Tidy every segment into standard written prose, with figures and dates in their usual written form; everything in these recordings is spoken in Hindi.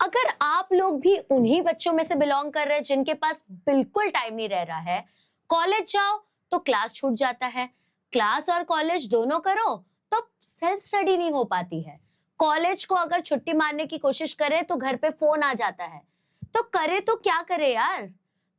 अगर आप लोग भी उन्हीं बच्चों में से बिलोंग कर रहे हैं जिनके पास बिल्कुल टाइम नहीं रह रहा है, कॉलेज जाओ तो क्लास छूट जाता है, क्लास और कॉलेज दोनों करो तो सेल्फ स्टडी नहीं हो पाती है। कॉलेज को अगर छुट्टी मारने की कोशिश करे तो घर पे फोन आ जाता है, तो करे तो क्या करे यार।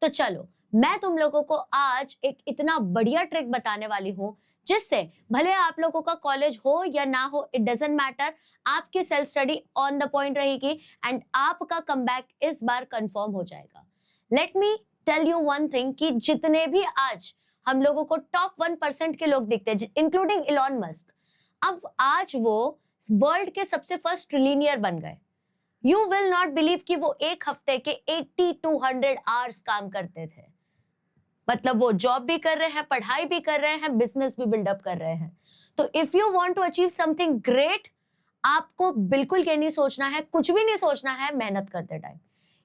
तो चलो, मैं तुम लोगों को आज एक इतना बढ़िया ट्रिक बताने वाली हूँ जिससे भले आप लोगों का कॉलेज हो या ना हो, इट डजेंट मैटर, आपकी self study on the point रहेगी एंड आपका कमबैक इस बार कंफर्म हो जाएगा। Let me tell you one thing कि जितने भी आज हम लोगों को टॉप 1% के लोग दिखते हैं, इंक्लूडिंग इलॉन मस्क, अब आज वो वर्ल्ड के सबसे फर्स्ट ट्रिलियनियर बन गए। यू विल नॉट बिलीव कि वो एक हफ्ते के 80 to 100 आवर्स काम करते थे। मतलब वो जॉब भी कर रहे हैं, पढ़ाई भी कर रहे हैं, बिजनेस भी बिल्डअप कर रहे हैं। तो if you want to achieve something great, आपको बिल्कुल ये नहीं सोचना है, कुछ भी नहीं सोचना है मेहनत करते टाइम।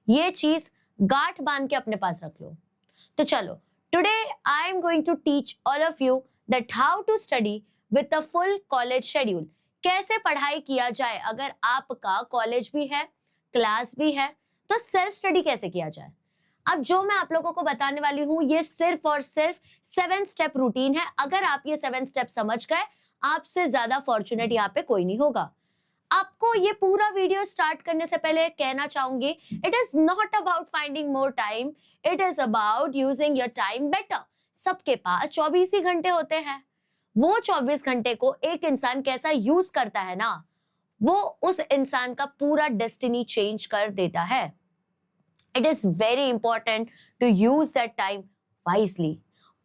ये चीज गांठ बांध के अपने पास रख लो। तो चलो, today I am going to teach all of you that how to study with a full college schedule. कैसे पढ़ाई किया जाए, अगर आपका कॉलेज भी है, क्लास भी है, तो सेल्फ स्टडी कैसे किया जाए। अब जो मैं आप लोगों को बताने वाली हूं, ये सिर्फ और सिर्फ 7 स्टेप रूटीन है। अगर आप ये 7 स्टेप समझ गए, आपसे ज्यादा फॉर्चुनेट यहाँ पे कोई नहीं होगा। आपको ये पूरा वीडियो स्टार्ट करने से पहले कहना चाहूंगी, it is not about finding more time, it is about using your time better. सबके पास 24 ही घंटे होते हैं। वो 24 घंटे को एक इंसान कैसा यूज करता है ना, वो उस इंसान का पूरा डेस्टिनी चेंज कर देता है। It is very important to use that time wisely.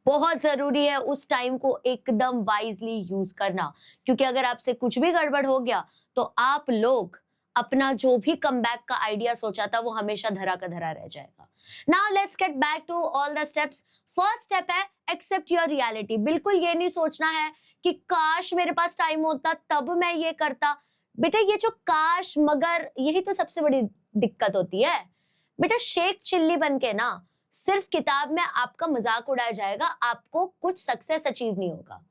बहुत जरूरी है उस टाइम को एकदम वाइजली यूज करना, क्योंकि अगर आपसे कुछ भी गड़बड़ हो गया तो आप लोग अपना जो भी कमबैक का आइडिया सोचा था वो हमेशा धरा का धरा रह जाएगा। Now let's get back to all the steps. First step है एक्सेप्ट योर रियलिटी। बिल्कुल ये नहीं सोचना है कि काश मेरे पास टाइम होता तब मैं ये करता। बेटा, ये जो काश मगर, यही तो सबसे बड़ी दिक्कत होती है। बेटा, शेख चिल्ली बन के ना सिर्फ किताब में आपका मजाक उड़ाया जाएगा, आपको कुछ सक्सेस अचीव नहीं होगा।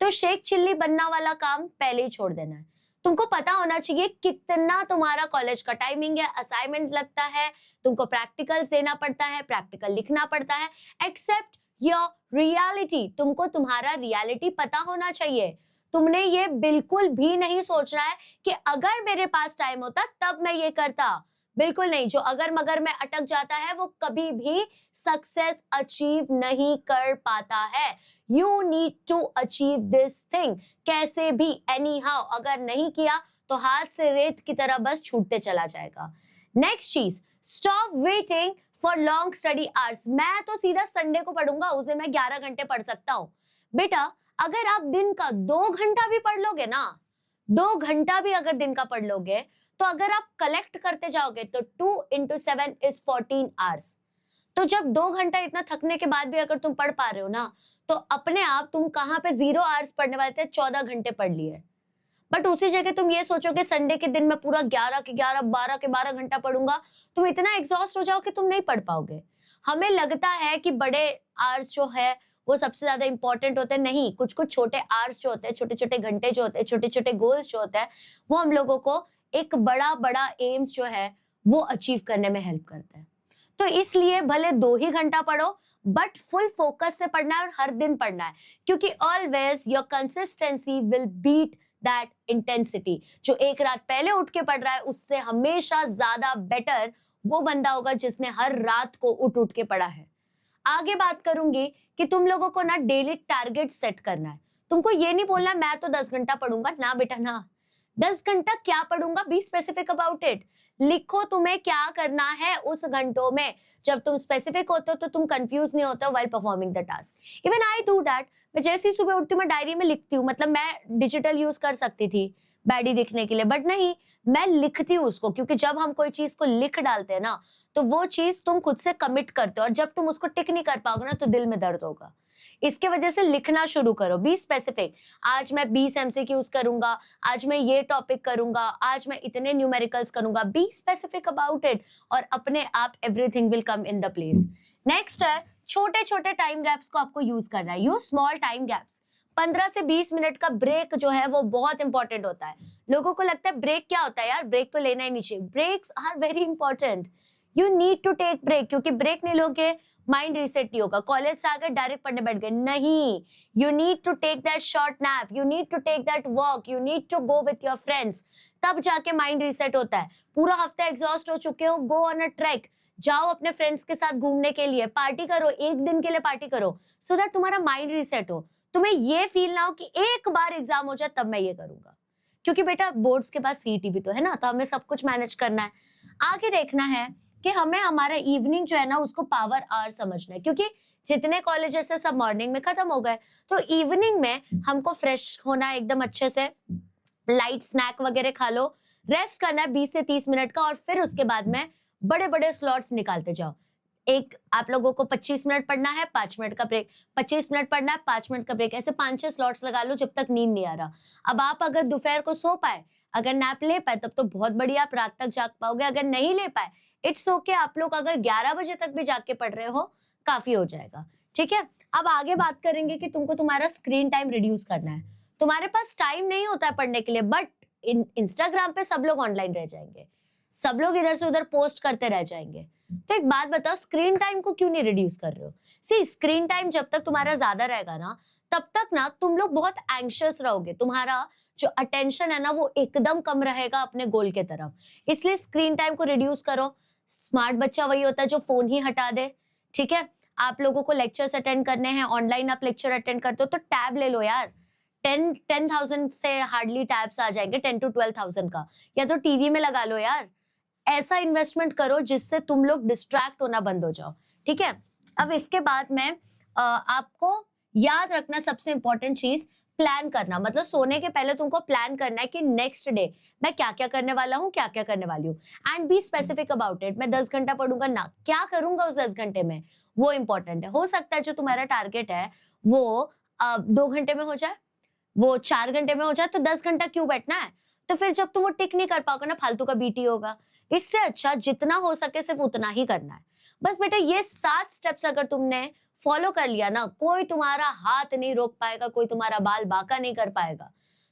तो शेख चिल्ली बनना वाला काम पहले ही छोड़ देना है। तुमको पता होना चाहिए कितना तुम्हारा कॉलेज का टाइमिंग है, असाइनमेंट लगता है, तुमको प्रैक्टिकल्स देना पड़ता है, प्रैक्टिकल लिखना पड़ता है। Accept your reality. तुमको तुम्हारा रियलिटी पता होना चाहिए। तुमने ये बिल्कुल भी नहीं सोचना है कि अगर मेरे पास टाइम होता तब मैं ये करता। बिल्कुल नहीं। जो अगर मगर में अटक जाता है वो कभी भी सक्सेस अचीव नहीं कर पाता है। You need to achieve this thing कैसे भी, एनी हाउ। अगर नहीं किया तो हाथ से रेत की तरह बस छूटते चला जाएगा। नेक्स्ट चीज, stop waiting for long study hours. मैं तो सीधा संडे को पढ़ूंगा, उस दिन मैं 11 घंटे पढ़ सकता हूँ। बेटा, अगर आप दिन का 2 घंटा भी पढ़ लोगे ना, 2 घंटा भी अगर दिन का पढ़ लोगे, तो अगर आप कलेक्ट करते जाओगे तो 2 into 7 is 14 hours। तो जब 2 घंटा इतना थकने के बाद भी अगर तुम पढ़ पा रहे हो ना, तो अपने आप तुम कहाँ पे 0 आवर्स पढ़ने वाले थे, 14 घंटे पढ़ लिए। बट उसी जगह तुम ये सोचोगे संडे के दिन में पूरा 11 के 11, 12 के 12 घंटा पढ़ूंगा, तुम इतना एग्जॉस्ट हो जाओ कि तुम नहीं पढ़ पाओगे। हमें लगता है कि बड़े आवर्स जो है वो सबसे ज्यादा इंपॉर्टेंट होते हैं। नहीं, कुछ कुछ छोटे आवर्स जो होते हैं, छोटे छोटे घंटे जो होते हैं, छोटे छोटे गोल्स जो होते हैं, वो हम लोगों को एक बड़ा बड़ा एम्स जो है वो अचीव करने में हेल्प करते हैं। तो इसलिए भले 2 ही घंटा पढ़ो, बट फुल फोकस से पढ़ना है और हर दिन पढ़ना है, क्योंकि always your consistency will beat that intensity. जो एक रात पहले उठ के पढ़ रहा है उससे हमेशा ज्यादा बेटर वो बंदा होगा जिसने हर रात को उठ उठ के पढ़ा है। आगे बात करूंगी कि तुम लोगों को ना डेली टारगेट सेट करना है। तुमको ये नहीं बोलना मैं तो 10 घंटा पढ़ूंगा, ना बेटा ना। 10 घंटा क्या पढ़ूंगा, बी स्पेसिफिक अबाउट इट। लिखो तुम्हें क्या करना है उस घंटों में। जब तुम स्पेसिफिक होते हो तो तुम कंफ्यूज नहीं होते हो while performing the task. Even I do that. मैं जैसे ही सुबह उठती हूँ मैं डायरी में लिखती हूँ। मतलब मैं डिजिटल यूज कर सकती थी बैडी दिखने के लिए, बट नहीं, मैं लिखती हूँ उसको, क्योंकि जब हम कोई चीज को लिख डालते हैं ना तो वो चीज तुम खुद से कमिट करते हो, और जब तुम उसको टिक नहीं कर पाओगे ना तो दिल में दर्द होगा। इसके वजह से लिखना शुरू करो, बी स्पेसिफिक। आज मैं 20 एमसीक्यूज करूंगा, आज मैं ये टॉपिक करूंगा, आज मैं इतने न्यूमेरिकल्स करूंगा। बी स्पेसिफिक अबाउट इट और अपने आप everything will come in the place. Next है छोटे छोटे टाइम गैप्स को आपको यूज करना है। Use small time gaps. 15 से 20 मिनट का ब्रेक जो है वो बहुत इंपॉर्टेंट होता है। लोगों को लगता है ब्रेक क्या होता है यार, ब्रेक तो लेना ही नहीं चाहिए। Breaks are very important, you need to take break, क्योंकि ब्रेक नहीं लोगे माइंड रीसेट नहीं होगा। कॉलेज से आकर डायरेक्ट पढ़ने बैठ गए, नहीं, you need to take that short nap, you need to take that walk, you need to go with your friends, तब जाके माइंड रीसेट होता है। पूरा हफ्ता एग्जॉस्ट हो चुके हो, गो ऑन अ ट्रैक, जाओ अपने फ्रेंड्स के साथ घूमने के लिए, पार्टी करो, एक दिन के लिए पार्टी करो, सो दैट तुम्हारा माइंड रीसेट हो, तुम्हें ये फील ना हो कि एक बार एग्जाम हो जाए तब मैं ये करूंगा। क्योंकि बेटा बोर्ड्स के बाद सीईटी भी तो है ना, तो हमें सब कुछ मैनेज करना है। आगे देखना है कि हमें हमारा इवनिंग जो है ना उसको पावर आवर समझना है, क्योंकि जितने कॉलेजेस है सब मॉर्निंग में खत्म हो गए, तो इवनिंग में हमको फ्रेश होना है एकदम अच्छे से, लाइट स्नैक वगैरह खा लो, रेस्ट करना है 20 से 30 मिनट का, और फिर उसके बाद में बड़े बड़े स्लॉट्स निकालते जाओ। एक आप लोगों को 25 मिनट पढ़ना है, 5 मिनट का ब्रेक, 25 मिनट पढ़ना है, 5 मिनट का ब्रेक, ऐसे 5-6 स्लॉट्स लगा लो जब तक नींद नहीं आ रहा। अब आप अगर दोपहर को सो पाए, अगर नैप ले पाए तब तो बहुत बढ़िया, आप रात तक जाग पाओगे। अगर नहीं ले पाए, इट्स ओके, आप लोग अगर 11 बजे तक भी जाग के पढ़ रहे हो काफी हो जाएगा। ठीक है, अब आगे बात करेंगे कि तुमको तुम्हारा स्क्रीन टाइम रिड्यूस करना है। तुम्हारे पास टाइम नहीं होता है पढ़ने के लिए, बट इंस्टाग्राम पे सब लोग ऑनलाइन रह जाएंगे, सब लोग इधर से उधर पोस्ट करते रह जाएंगे। तो एक बात बताओ, स्क्रीन टाइम को क्यों नहीं रिड्यूस कर रहे हो? सी, स्क्रीन टाइम जब तक तुम्हारा ज्यादा रहेगा ना, तब तक ना तुम लोग बहुत एंग्शियस रहोगे, तुम्हारा जो अटेंशन है ना वो एकदम कम रहेगा अपने गोल के तरफ। इसलिए स्क्रीन टाइम को रिड्यूस करो। स्मार्ट बच्चा वही होता है जो फोन ही हटा दे। ठीक है, आप लोगों को लेक्चर्स अटेंड करने हैं, ऑनलाइन आप लेक्चर अटेंड करते हो तो टैब ले लो यार। 10,000 से हार्डली टैब्स आ जाएंगे, 10 to 12,000 का, या तो टीवी में लगा लो यार। ऐसा इन्वेस्टमेंट करो जिससे तुम लोग डिस्ट्रैक्ट होना बंद हो जाओ। ठीक है, अब इसके बाद में आपको याद रखना सबसे इंपॉर्टेंट चीज, प्लान करना। मतलब सोने के पहले तुमको प्लान करना है कि नेक्स्ट डे मैं क्या क्या करने वाला हूँ, क्या क्या करने वाली हूँ, and be specific about it. मैं 10 घंटा पढ़ूंगा ना, क्या करूंगा उस 10 घंटे में, वो इंपॉर्टेंट है। हो सकता है जो तुम्हारा टारगेट है वो 2 घंटे में हो जाए, वो 4 घंटे में हो जाए, तो 10 घंटा क्यों बैठना है? तो फिर जब तुम वो टिक नहीं कर पाओगे ना, फालतू का बीटी होगा। इससे अच्छा जितना हो सके सिर्फ उतना ही करना है। बस बेटा ये 7 स्टेप्स अगर तुमने फॉलो कर लिया ना, कोई तुम्हारा हाथ नहीं रोक पाएगा, कोई तुम्हारा बाल बांका नहीं कर पाएगा।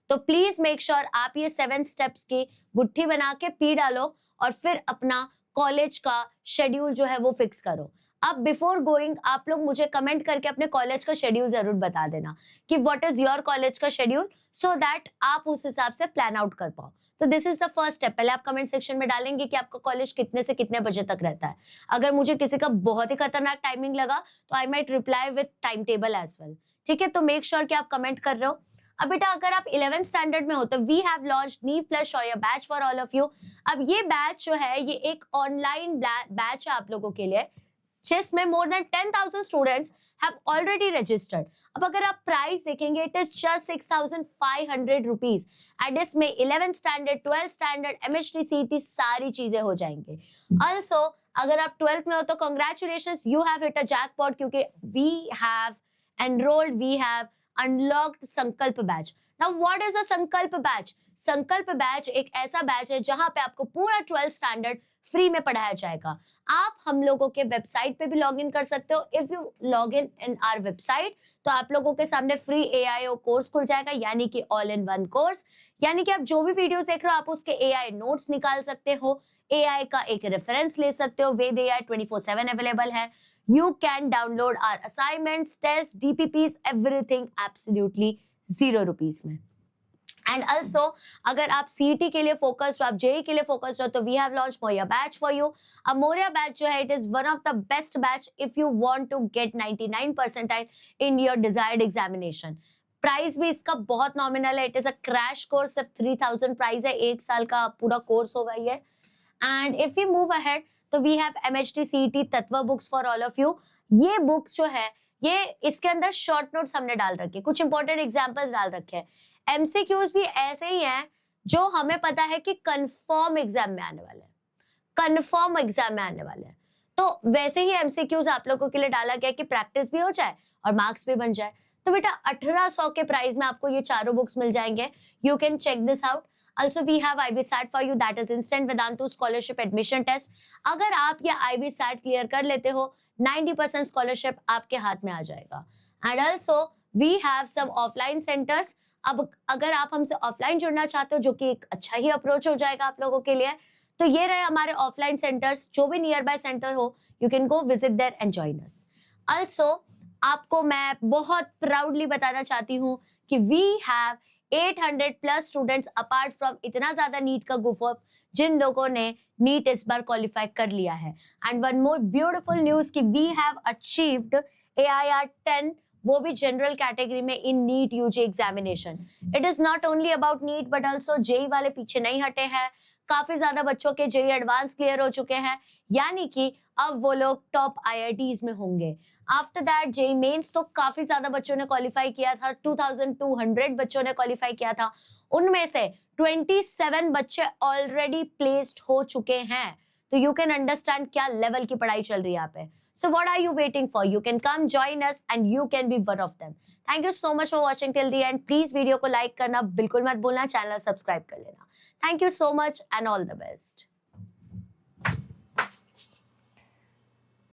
तो प्लीज मेक श्योर आप ये 7 स्टेप्स की गुट्ठी बना के पी डालो, और फिर अपना कॉलेज का शेड्यूल जो है वो फिक्स करो। अब बिफोर गोइंग आप लोग मुझे कमेंट करके अपने कॉलेज का शेड्यूल जरूर बता देना कि व्हाट इज योर कॉलेज का शेड्यूल, सो दैट आप उस हिसाब से प्लान आउट कर पाओ। तो this is the first step. पहले आप कमेंट सेक्शन में डालेंगे कि आपका कॉलेज कितने से कितने बजे तक रहता है। अगर मुझे किसी का बहुत ही खतरनाक टाइमिंग लगा तो I might reply with time table as well. ठीक है, तो मेक श्योर कि आप कमेंट कर रहे हो। अब बेटा अगर आप 11th स्टैंडर्ड में हो तो वी हैव लॉन्च्ड नीव plus Shaurya batch for all of you. अब ये बैच जो है ये एक ऑनलाइन बैच है आप लोगों के लिए, जिसमें more than 10,000 students have already registered. अब अगर आप प्राइस देखेंगे, it is just 6,500 rupees, and इसमें 11th standard, 12th standard, MHT, CET सारी चीजें हो जाएंगे। ऑल्सो अगर आप 12th में हो तो congratulations, you have hit a jackpot, क्योंकि we have enrolled, we have unlocked Sankalp batch. Now what is a Sankalp batch? संकल्प बैच एक ऐसा बैच है जहां पे आपको पूरा 12th स्टैंडर्ड फ्री में पढ़ाया जाएगा। आप हम लोगों के वेबसाइट पे भी लॉग इन कर सकते हो। If you log in our website तो आप लोगों के सामने फ्री AIO कोर्स खुल जाएगा, यानी कि ऑल इन वन कोर्स। यानी कि आप जो भी वीडियोस देख रहे हो आप उसके AI नोट्स निकाल सकते हो, AI का एक रेफरेंस ले सकते हो। वेद AI 24/7 अवेलेबल है। You can download our assignments, tests, DPPs, everything absolutely 0 rupees में। एंड ऑल्सो अगर आप CET के लिए फोकस्ड हो, आप JEE के लिए फोकस्ड हो, तो we have launch Maurya batch for you. अब मोरिया बैच जो है it is one of the best batch if you want to get 99 percentile in your desired examination. Price भी इसका बहुत नॉमिनल है। It is a crash course, सिर्फ 3,000 प्राइस है, 1 साल का पूरा कोर्स होगा ये। And if you move ahead तो वी हैव MHT CET तत्व books for all of you. ये बुक्स जो है ये इसके अंदर शॉर्ट नोट्स हमने डाल रखे, कुछ इंपॉर्टेंट एग्जांपल्स डाल रखे हैं। MCQs भी ऐसे ही हैं जो हमें पता है कि कंफर्म एग्जाम में आने वाले हैं, कंफर्म एग्जाम में आने वाले हैं। तो वैसे ही MCQs आप लोगों के लिए डाला गया कि प्रैक्टिस भी हो जाए और मार्क्स भी बन जाए। तो बेटा 1800 के प्राइस में आपको ये चारों बुक्स मिल जाएंगे। You can check this out. Also we have IB-SAT for you, that is Instant Vedantu Scholarship Admission Test। अगर आप ये IB-SAT क्लियर कर लेते हो 90% स्कॉलरशिप आपके हाथ में आ जाएगा। And also we have some offline centres. अब अगर आप हमसे ऑफलाइन जुड़ना चाहते हो, जो कि एक अच्छा ही अप्रोच हो जाएगा आप लोगों के लिए, तो ये रहे हमारे ऑफलाइन सेंटर्स। जो भी नियर बाय सेंटर हो, you can go visit there and join us. Also आपको मैं बहुत प्राउडली बताना चाहती हूँ कि we have 800 plus students apart from इतना ज्यादा नीट का गुफअप, जिन लोगों ने नीट इस बार क्वालिफाई कर लिया है। And one more beautiful news कि वी हैव अचीव्ड AIR 10, वो भी जनरल कैटेगरी में, in NEET UG examination. It is not only about NEET but also JEE वाले पीछे नहीं हटे हैं। काफी ज्यादा बच्चों के जेई एडवांस क्लियर हो चुके हैं, यानी कि अब वो लोग टॉप IITs में होंगे। आफ्टर दैट जेई मेंस तो काफी ज्यादा बच्चों ने क्वालिफाई किया था, 2200 बच्चों ने क्वालिफाई किया था। उनमें से 27 बच्चे ऑलरेडी प्लेस्ड हो चुके हैं। तो यू कैन अंडरस्टैंड क्या लेवल की पढ़ाई चल रही है यहाँ पे। So what are you waiting for? You can come join us and you can be one of them. Thank you so much for watching till the end. Please video को लाइक करना बिल्कुल मत भूलना, चैनल सब्सक्राइब कर लेना। Thank you so much and all the best.